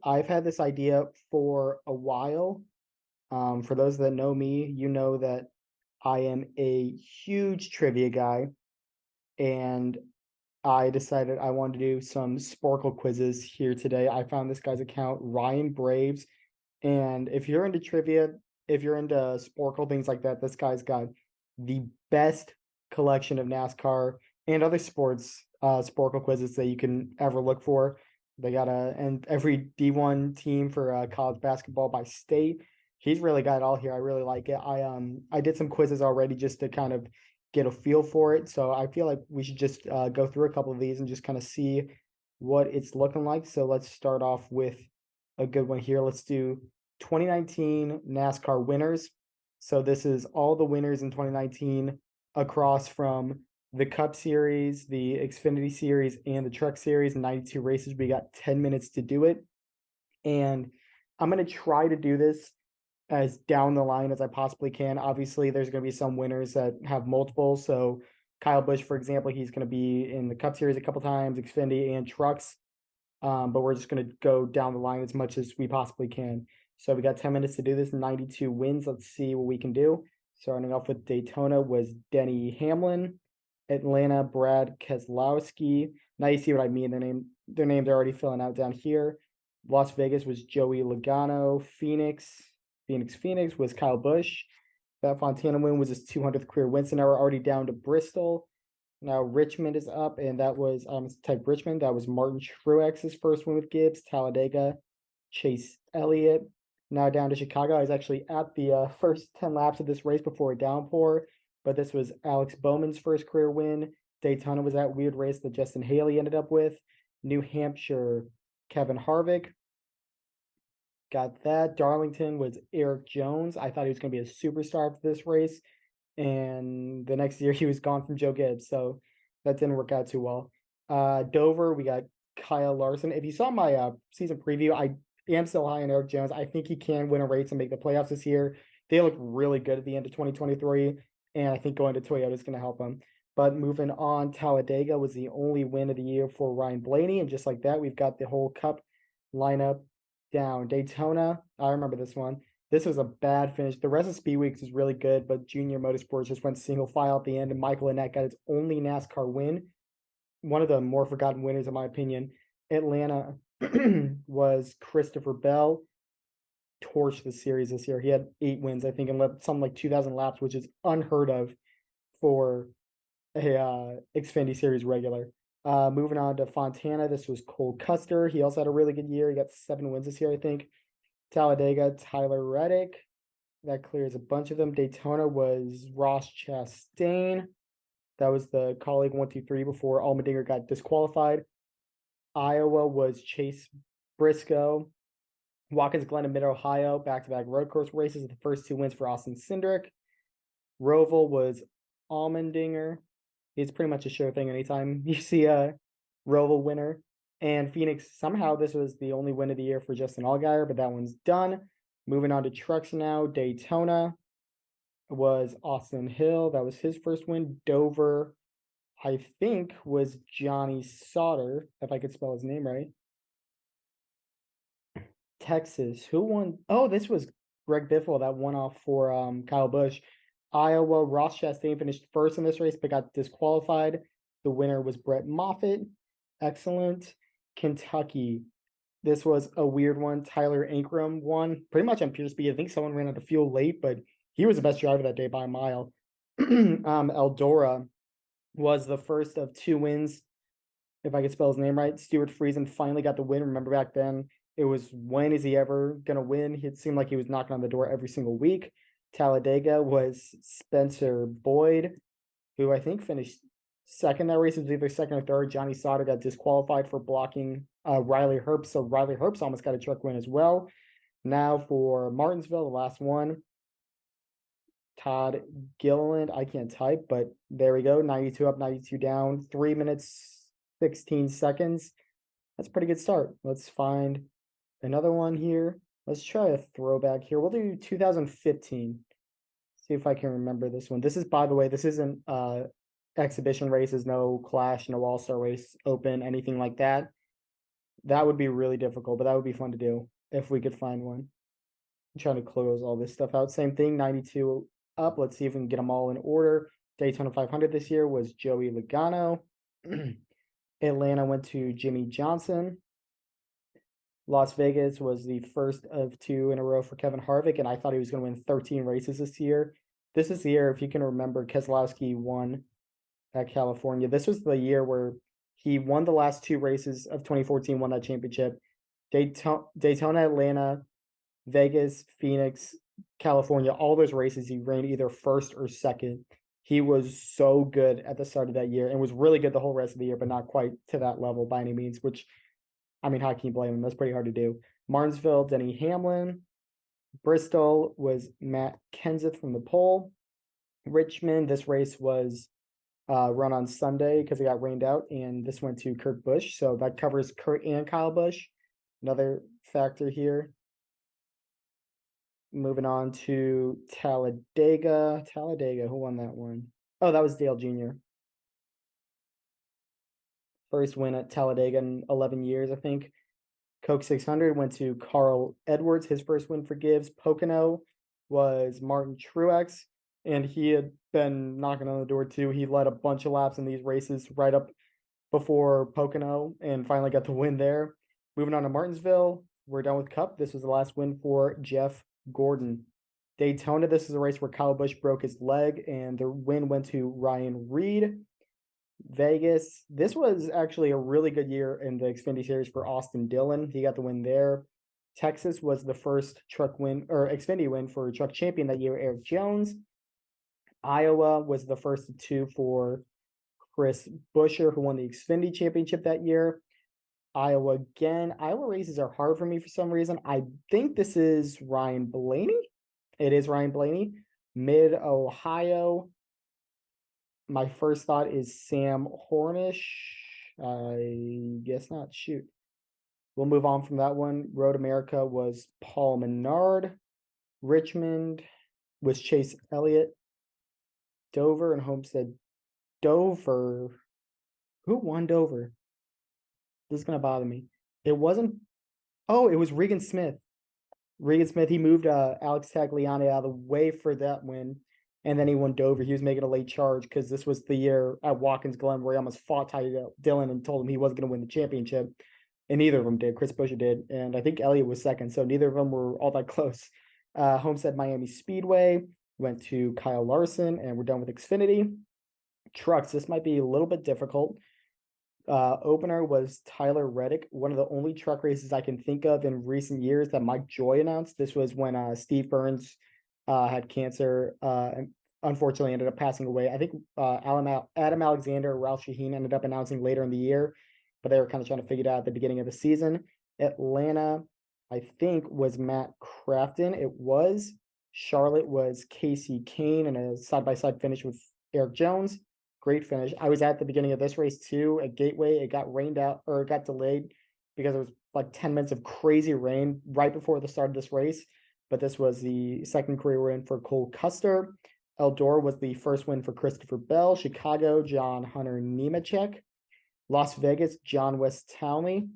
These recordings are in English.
I've had this idea for a while. For those that know me, you know that I am a huge trivia guy, and I decided I wanted to do some Sporcle quizzes here today. I found this guy's account, Ryan Braves, and if you're into trivia, if you're into Sporcle, things like that, this guy's got the best collection of NASCAR and other sports Sporcle quizzes that you can ever look for. They got and every D1 team for college basketball by state. He's really got it all here. I really like it. I did some quizzes already just to kind of get a feel for it. So I feel like we should just go through a couple of these and just kind of see what it's looking like. So let's start off with a good one here. Let's do 2019 NASCAR winners. So this is all the winners in 2019 across from the Cup Series, the Xfinity Series, and the Truck Series. 92 races. We got 10 minutes to do it. And I'm going to try to do this as down the line as I possibly can. Obviously, there's going to be some winners that have multiple. So Kyle Busch, for example, he's going to be in the Cup Series a couple times, Xfinity and Trucks. But we're just going to go down the line as much as we possibly can. So we got 10 minutes to do this, 92 wins. Let's see what we can do. Starting off with Daytona was Denny Hamlin, Atlanta, Brad Keselowski. Now you see what I mean. Their name they're already filling out down here. Las Vegas was Joey Logano. Phoenix was Kyle Busch. That Fontana win was his 200th career win. So now we're already down to Bristol. Now Richmond is up, and that was type Richmond. That was Martin Truex's first win with Gibbs. Talladega, Chase Elliott. Now down to Chicago. I was actually at the first 10 laps of this race before a downpour, but this was Alex Bowman's first career win. Daytona was that weird race that Justin Haley ended up with. New Hampshire, Kevin Harvick. Got that. Darlington was Eric Jones. I thought he was going to be a superstar for this race. And the next year he was gone from Joe Gibbs. So that didn't work out too well. Dover, we got Kyle Larson. If you saw my season preview, I am still high on Eric Jones. I think he can win a race and make the playoffs this year. They look really good at the end of 2023. And I think going to Toyota is going to help them. But moving on, Talladega was the only win of the year for Ryan Blaney. And just like that, we've got the whole Cup lineup down. Daytona, I remember this one. This was a bad finish. The rest of Speed Weeks is really good, but Junior Motorsports just went single file at the end, and Michael Annett got its only NASCAR win. One of the more forgotten winners, in my opinion. Atlanta was Christopher Bell. Torched the series this year. He had 8 wins, I think, and led something like 2,000 laps, which is unheard of for a Xfinity Series regular. Moving on to Fontana, this was Cole Custer. He also had a really good year. He got 7 wins this year, I think. Talladega, Tyler Reddick. That clears a bunch of them. Daytona was Ross Chastain. That was the colleague 1-2-3 before Allmendinger got disqualified. Iowa was Chase Briscoe. Watkins Glen in Mid-Ohio, back-to-back road course races. The first 2 wins for Austin Cindric. Roval was Allmendinger. It's pretty much a sure thing anytime you see a Roval winner. And Phoenix, somehow this was the only win of the year for Justin Allgaier, but that one's done. Moving on to trucks now. Daytona was Austin Hill. That was his first win. Dover, I think, was Johnny Sauter, if I could spell his name right. Texas, who won? Oh, this was Greg Biffle that won off for Kyle Busch. Iowa, Ross Chastain finished first in this race, but got disqualified. The winner was Brett Moffitt. Excellent. Kentucky. This was a weird one. Tyler Ankrum won pretty much on pure speed. I think someone ran out of fuel late, but he was the best driver that day by a mile. Eldora was the first of 2 wins, if I could spell his name right. Stuart Friesen finally got the win. Remember back then, it was when is he ever going to win? It seemed like he was knocking on the door every single week. Talladega was Spencer Boyd, who I think finished second that race. It was either second or third. Johnny Sauter got disqualified for blocking Riley Herbst, so Riley Herbst almost got a truck win as well. Now for Martinsville, the last one. Todd Gilliland, I can't type, but there we go. 92 up, 92 down, 3 minutes, 16 seconds. That's a pretty good start. Let's find another one here. Let's try a throwback here. We'll do 2015. See if I can remember this one. This is, by the way, this isn't exhibition races, no Clash, no All-Star race, Open, anything like that. That would be really difficult, but that would be fun to do if we could find one. I'm trying to close all this stuff out. Same thing, 92 up. Let's see if we can get them all in order. Daytona 500 this year was Joey Logano. Atlanta went to Jimmy Johnson. Las Vegas was the first of 2 in a row for Kevin Harvick, and I thought he was going to win 13 races this year. This is the year, if you can remember, Keselowski won at California. This was the year where he won the last 2 races of 2014, won that championship. Daytona, Atlanta, Vegas, Phoenix, California, all those races, he ran either first or second. He was so good at the start of that year and was really good the whole rest of the year, but not quite to that level by any means, which, I mean, how can you blame him? That's pretty hard to do. Martinsville, Denny Hamlin. Bristol was Matt Kenseth from the pole. Richmond, this race was run on Sunday because it got rained out, and this went to Kurt Busch. So that covers Kurt and Kyle Busch. Another factor here. Moving on to Talladega. Talladega, who won that one? Oh, that was Dale Jr. First win at Talladega in 11 years, I think. Coke 600 went to Carl Edwards, his first win for Gibbs. Pocono was Martin Truex, and he had been knocking on the door too. He led a bunch of laps in these races right up before Pocono and finally got the win there. Moving on to Martinsville, we're done with Cup. This was the last win for Jeff Gordon. Daytona, this is a race where Kyle Busch broke his leg, and the win went to Ryan Reed. Vegas, this was actually a really good year in the Xfinity Series for Austin Dillon. He got the win there. Texas was the first truck win or Xfinity win for truck champion that year, Eric Jones. Iowa was the first of 2 for Chris Buescher, who won the Xfinity championship that year. Iowa again. Iowa races are hard for me for some reason. I think this is Ryan Blaney. It is Ryan Blaney. Mid-Ohio. My first thought is Sam Hornish. I guess not. Shoot. We'll move on from that one. Road America was Paul Menard. Richmond was Chase Elliott. Dover and Homestead. Dover. Who won Dover? This is going to bother me. It wasn't. Oh, it was Regan Smith. Regan Smith, he moved Alex Tagliani out of the way for that win. And then he won Dover. He was making a late charge because this was the year at Watkins Glen where he almost fought Ty Dillon and told him he wasn't going to win the championship. And neither of them did. Chris Buescher did. And I think Elliott was second. So neither of them were all that close. Homestead Miami Speedway went to Kyle Larson. And we're done with Xfinity. Trucks, this might be a little bit difficult. Opener was Tyler Reddick, one of the only truck races I can think of in recent years that Mike Joy announced. This was when Steve Burns had cancer and unfortunately ended up passing away. I think Adam Alexander, Ralph Shaheen ended up announcing later in the year, but they were kind of trying to figure it out at the beginning of the season. Atlanta, I think, was Matt Crafton. It was. Charlotte was Casey Kane in a side-by-side finish with Eric Jones. Great finish. I was at the beginning of this race too at Gateway. It got rained out or it got delayed because it was like 10 minutes of crazy rain right before the start of this race. But this was the second career win for Cole Custer. Eldora was the first win for Christopher Bell. Chicago, John Hunter Nemechek. Las Vegas, John West Townley.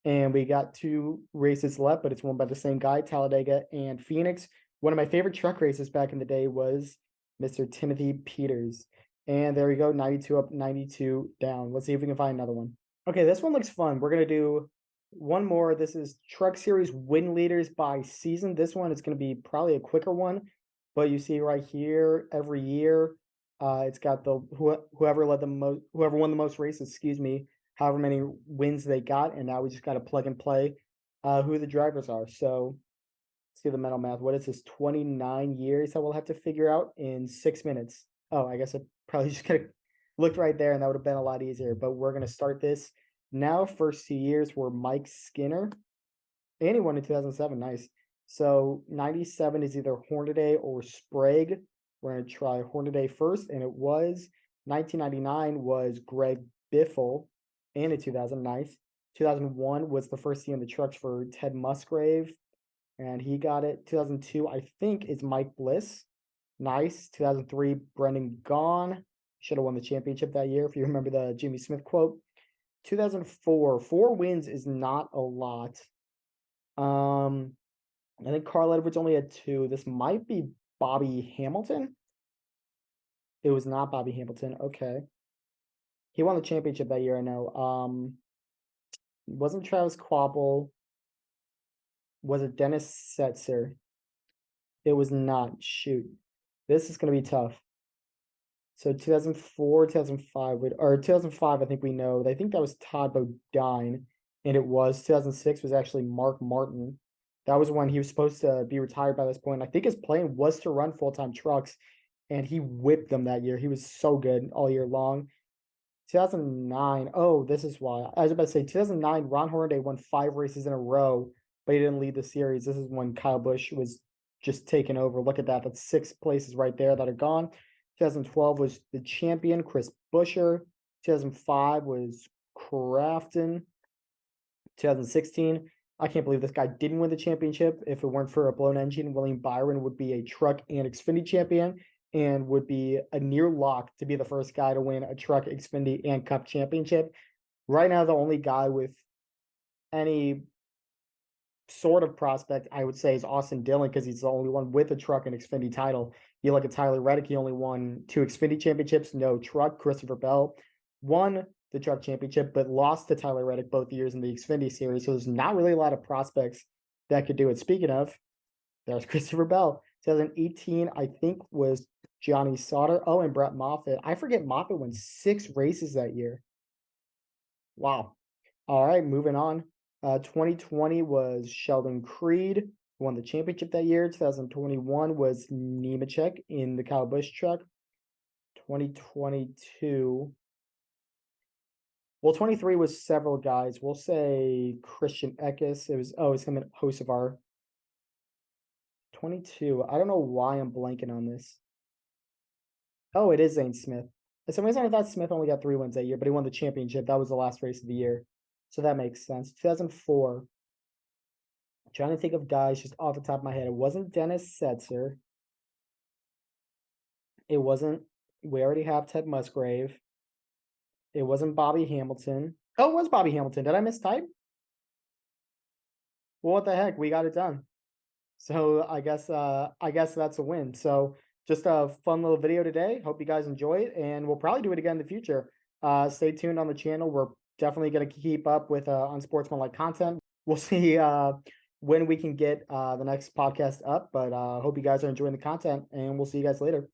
And we got 2 races left, but it's won by the same guy, Talladega and Phoenix. One of my favorite truck races back in the day was Mr. Timothy Peters. And there we go, 92 up, 92 down. Let's see if we can find another one. Okay, this one looks fun. We're going to do one more. This is Truck Series win leaders by season. This one is going to be probably a quicker one. But you see right here, every year, it's got the whoever won the most races, however many wins they got. And now we just got to plug and play who the drivers are. So let's do the mental math. What is this? 29 years that we'll have to figure out in 6 minutes. Oh, I guess I probably just could have looked right there and that would have been a lot easier. But we're going to start this now. First 2 years were Mike Skinner. And he won in 2007. Nice. So 97 is either Hornaday or Sprague. We're going to try Hornaday first. And it was 1999 was Greg Biffle. And in 2000, nice. 2001 was the first team in the trucks for Ted Musgrave. And he got it. 2002, I think, is Mike Bliss. Nice. 2003, Brendan Gaughan. Should have won the championship that year, if you remember the Jimmy Smith quote. 2004. 4 wins is not a lot. I think Carl Edwards only had 2. This might be Bobby Hamilton? It was not Bobby Hamilton, okay. He won the championship that year, I know. It wasn't Travis Kvapil. Was it Dennis Setzer? It was not, shoot. This is gonna be tough. So 2004, 2005 or 2005, I think we know. I think that was Todd Bodine, and it was. 2006 was actually Mark Martin. That was when he was supposed to be retired by this point. I think his plan was to run full-time trucks, and he whipped them that year. He was so good all year long. 2009. Oh, this is why. I was about to say 2009, Ron Hornaday won 5 races in a row, but he didn't lead the series. This is when Kyle Busch was just taking over. Look at that. That's 6 places right there that are gone. 2012 was the champion, Chris Buescher. 2005 was Crafton. 2016, I can't believe this guy didn't win the championship. If it weren't for a blown engine, William Byron would be a truck and Xfinity champion and would be a near lock to be the first guy to win a truck, Xfinity, and Cup championship. Right now, the only guy with any sort of prospect, I would say, is Austin Dillon because he's the only one with a truck and Xfinity title. You look at Tyler Reddick, he only won 2 Xfinity championships, no truck. Christopher Bell won the truck championship, but lost to Tyler Reddick both years in the Xfinity series. So there's not really a lot of prospects that could do it. Speaking of, there's Christopher Bell. 2018, I think, was Johnny Sauter. Oh, and Brett Moffitt. I forget Moffitt won 6 races that year. Wow. All right, moving on. 2020 was Sheldon Creed, who won the championship that year. 2021 was Nemechek in the Kyle Busch truck. 2022. Well, 23 was several guys. We'll say Christian Eckes. It's him and Hocevar. 22. I don't know why I'm blanking on this. Oh, it is Zane Smith. For some reason, I thought Smith only got 3 wins that year, but he won the championship. That was the last race of the year. So that makes sense. 2004. I'm trying to think of guys just off the top of my head. It wasn't Dennis Setzer. It wasn't, we already have Ted Musgrave. It wasn't Bobby Hamilton. Oh, it was Bobby Hamilton. Did I mistype? Well, what the heck? We got it done. So I guess that's a win. So just a fun little video today. Hope you guys enjoy it, and we'll probably do it again in the future. Stay tuned on the channel. We're definitely going to keep up with unsportsmanlike content. We'll see when we can get the next podcast up, but hope you guys are enjoying the content, and we'll see you guys later.